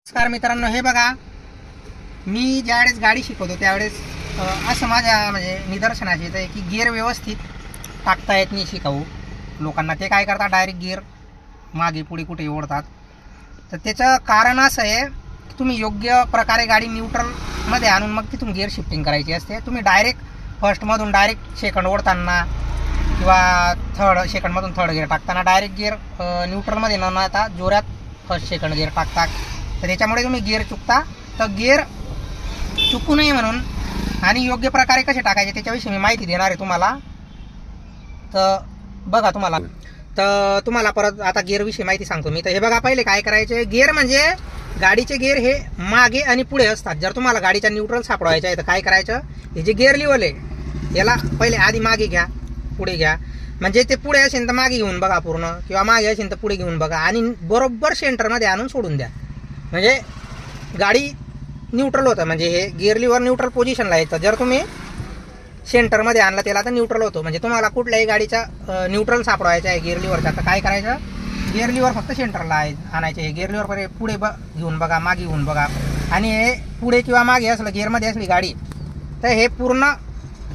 नमस्कार मित्रांनो, हे बघा, मी ज्यावेळेस गाडी शिकवतो त्यावेळेस असं माझ्या म्हणजे निदर्शनास येतं आहे की गिअर व्यवस्थित टाकता येत नाही शिकाऊ लोकांना. ते काय करतात, डायरेक्ट गिअर मागे पुढे कुठे ओढतात. तर त्याचं कारण असं आहे की तुम्ही योग्य प्रकारे गाडी न्यूट्रलमध्ये आणून मग तिथून गिअर शिफ्टिंग करायची असते. तुम्ही डायरेक्ट फर्स्टमधून डायरेक्ट सेकंड ओढताना किंवा सेकंडमधून थर्ड गिअर टाकताना डायरेक्ट गिअर न्यूट्रलमध्ये न आता जोरात फर्स्ट सेकंड गिअर टाकतात. तर त्याच्यामुळे तुम्ही गिअर चुकता. तर गिअर चुकू नये म्हणून आणि योग्य प्रकारे कसे टाकायचे त्याच्याविषयी मी माहिती देणार आहे तुम्हाला. तर बघा, तुम्हाला परत आता गिअरविषयी माहिती सांगतो मी. तर हे बघा, पहिले काय करायचे, गिअर म्हणजे गाडीचे गिअर हे मागे आणि पुढे असतात. जर तुम्हाला गाडीचा न्यूट्रल सापडवायचा आहे तर काय करायचं, हे जे गिअर लिव्हर आहे याला पहिले आधी मागे घ्या, पुढे घ्या. म्हणजे ते पुढे असेल तर मागे घेऊन बघा पूर्ण, किंवा मागे असेल तर पुढे घेऊन बघा आणि बरोबर सेंटरमध्ये आणून सोडून द्या. म्हणजे गाडी न्यूट्रल होतं. म्हणजे हे गिअर लिव्हर न्यूट्रल पोझिशनला येतं. जर तुम्ही सेंटरमध्ये आणलं त्याला तर न्यूट्रल होतं. म्हणजे तुम्हाला कुठल्याही गाडीचा न्यूट्रल सापडवायचा आहे गिअर लिव्हरचा, तर काय करायचं, गिअर लिव्हर फक्त सेंटरला आणायचे. हे गिअर लिव्हर पुढे घेऊन बघा, मागे घेऊन बघा. आणि हे पुढे किंवा मागे असलं, गिअरमध्ये असली गाडी तर हे पूर्ण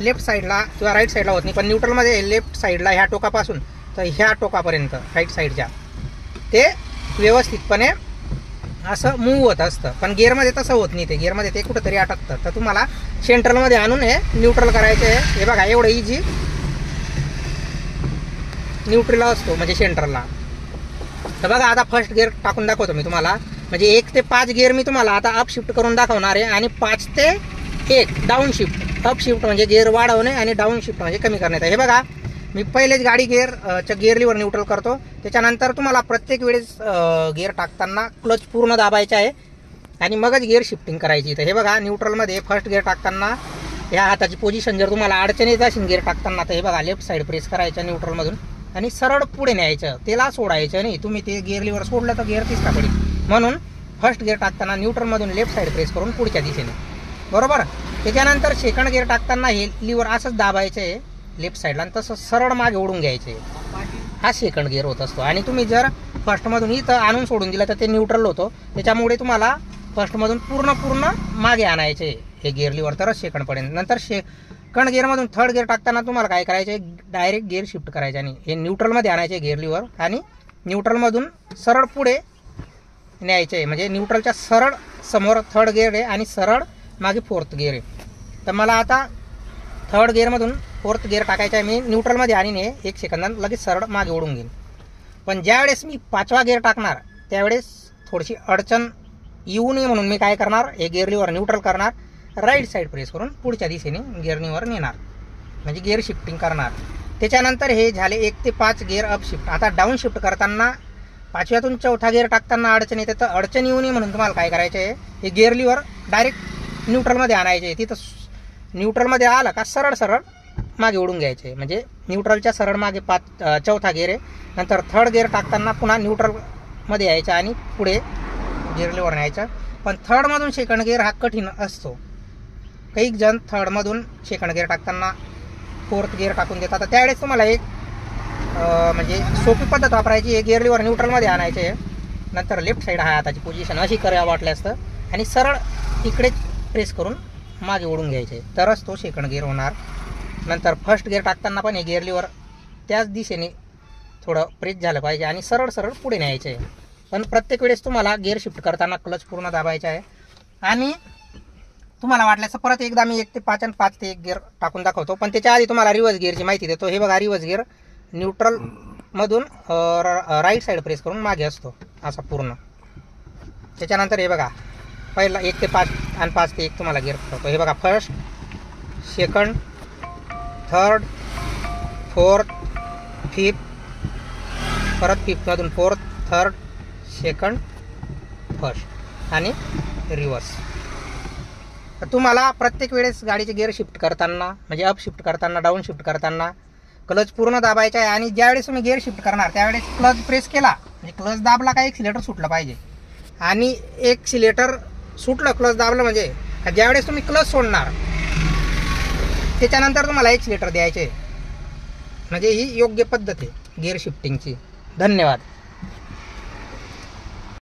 लेफ्ट साईडला किंवा राईट साईडला होत नाही, पण न्यूट्रलमध्ये लेफ्ट साईडला ह्या टोकापासून तर ह्या टोकापर्यंत राईट साईडच्या ते व्यवस्थितपणे असं मूव्ह होत असतं. पण गिअरमध्ये तसं होत नाही. ते गिअरमध्ये ते कुठंतरी अटकतं. तर तुम्हाला सेंट्रलमध्ये आणून हे न्यूट्रल करायचं आहे. हे बघा, एवढं इझी न्यूट्रलला असतो म्हणजे सेंट्रलला. तर बघा, आता फर्स्ट गिअर टाकून दाखवतो मी तुम्हाला. म्हणजे 1 ते 5 गिअर मी तुम्हाला आता अप शिफ्ट करून दाखवणार आहे आणि 5 ते 1 डाऊन शिफ्ट. अप शिफ्ट म्हणजे गिअर वाढवणे आणि डाऊन शिफ्ट म्हणजे कमी करण्यात. हे बघा, मी पहिलेच गाडी गिअर लिव्हर न्यूट्रल करतो. त्याच्यानंतर तुम्हाला प्रत्येक वेळेस गिअर टाकताना क्लच पूर्ण दाबायचा आहे आणि मगच गिअर शिफ्टिंग करायची. तर हे बघा, न्यूट्रलमध्ये फर्स्ट गिअर टाकताना ह्या हाताची पोझिशन जर तुम्हाला अडचण येत असेल गिअर टाकताना, तर हे बघा, लेफ्ट साईड प्रेस करायचं न्यूट्रलमधून आणि सरळ पुढे न्यायचं. त्याला सोडायचं नाही. तुम्ही ते गिअर लिव्हर सोडलं तर गिअर तिसरा पडेल. म्हणून फर्स्ट गिअर टाकताना न्यूट्रलमधून लेफ्ट साईड प्रेस करून पुढच्या दिशेने, बरोबर. त्याच्यानंतर सेकंड गिअर टाकताना हे लिव्हर असंच दाबायचं आहे लेफ्ट साईडला आणि तसं सरळ मागे ओढून घ्यायचे. हा सेकंड गिअर होत असतो. आणि तुम्ही जर फर्स्टमधून इथं आणून सोडून दिलं तर ते न्यूट्रल होतो. त्याच्यामुळे तुम्हाला फर्स्टमधून पूर्ण मागे आणायचे हे गिअर लिव्हर, तरच सेकंड पडेल. नंतर सेकंड गिअरमधून थर्ड गिअर टाकताना तुम्हाला काय करायचे, डायरेक्ट गिअर शिफ्ट करायचे आणि हे न्यूट्रलमध्ये आणायचे गिअर लिव्हर आणि न्यूट्रलमधून सरळ पुढे न्यायचे. म्हणजे न्यूट्रलच्या सरळ समोर थर्ड गिअर आहे आणि सरळ मागे फोर्थ गिअर आहे. तर मला आता थर्ड गिअरमधून फोर्थ गिअर टाकायचा आहे. मी न्यूट्रलमध्ये आणि 1 सेकंदात लगेच सरळ मागे ओढून घेईन. पण ज्यावेळेस मी 5वा गिअर टाकणार त्यावेळेस थोडीशी अडचण येऊ नये म्हणून मी काय करणार, हे गिअर लिव्हर न्यूट्रल करणार, राईट साईड प्रेस करून पुढच्या दिशेने गिअर लिव्हर नेणार, म्हणजे गिअर शिफ्टिंग करणार. त्याच्यानंतर हे झाले 1 ते 5 गिअर अप शिफ्ट. आता डाऊन शिफ्ट करताना 5व्यातून 4था गिअर टाकताना अडचण येते. तर अडचण येऊ नये म्हणून तुम्हाला काय करायचं आहे, हे गिअर लिव्हर डायरेक्ट न्यूट्रलमध्ये आणायचे. तिथं न्यूट्रलमध्ये आलं का सरळ मागे ओढून घ्यायचे. म्हणजे न्यूट्रलच्या सरळ मागे 4था गिअर आहे. नंतर थर्ड गिअर टाकताना पुन्हा न्यूट्रलमध्ये यायचं आणि पुढे गिअर लिव्हर न्यायचं. पण थर्डमधून सेकंड गिअर हा कठीण असतो. काही जण थर्डमधून सेकंड गिअर टाकताना फोर्थ गिअर टाकून देतात. तर त्यावेळेस तुम्हाला एक म्हणजे सोपी पद्धत वापरायची आहे. गिअर लिव्हर न्यूट्रलमध्ये आणायचे, नंतर लेफ्ट साईड हा हाताची पोझिशन अशी करावं वाटलं असतं आणि सरळ इकडे प्रेस करून मागे ओढून घ्यायचे, तरच तो सेकंड गिअर होणार. नंतर फर्स्ट गिअर टाकताना पण हे गिअर लिव्हर त्याच दिशेने थोडं प्रेस झालं पाहिजे आणि सरळ पुढे न्यायचे. पण प्रत्येक वेळेस तुम्हाला गिअर शिफ्ट करताना क्लच पूर्ण दाबायचा आहे. आणि तुम्हाला वाटल्यास परत एकदा मी 1 ते 5 आणि 5 ते 1 गिअर टाकून दाखवतो. पण त्याच्या आधी तुम्हाला रिव्हर्स गिअरची माहिती देतो. हे बघा, रिव्हर्स गिअर न्यूट्रलमधून राईट साईड प्रेस करून मागे असतो असा पूर्ण. त्याच्यानंतर हे बघा, पहिला 1 ते 5 आणि 5 ते 1 तुम्हाला गिअर करतो. हे बघा, first, second, third, fourth, fifth, परत फिफ्थमधून फोर्थ, थर्ड, सेकंड, फर्स्ट आणि रिव्हर्स. तर तुम्हाला प्रत्येक वेळेस गाडीचे गिअर शिफ्ट करताना, म्हणजे अप शिफ्ट करताना, डाऊन शिफ्ट करताना क्लच पूर्ण दाबायचा आहे. आणि ज्यावेळेस तुम्ही गिअर शिफ्ट करणार त्यावेळेस क्लच प्रेस केला म्हणजे क्लच दाबला का एक्सिलेटर सुटलं पाहिजे. आणि एक्सिलेटर सुटलं, क्लच दाबलं म्हणजे ज्यावेळेस तुम्ही क्लच सोडणार त्याच्यानंतर तुम्हाला एक्सिलेटर द्यायचे. म्हणजे ही योग्य पद्धत आहे गिअर शिफ्टिंगची. धन्यवाद.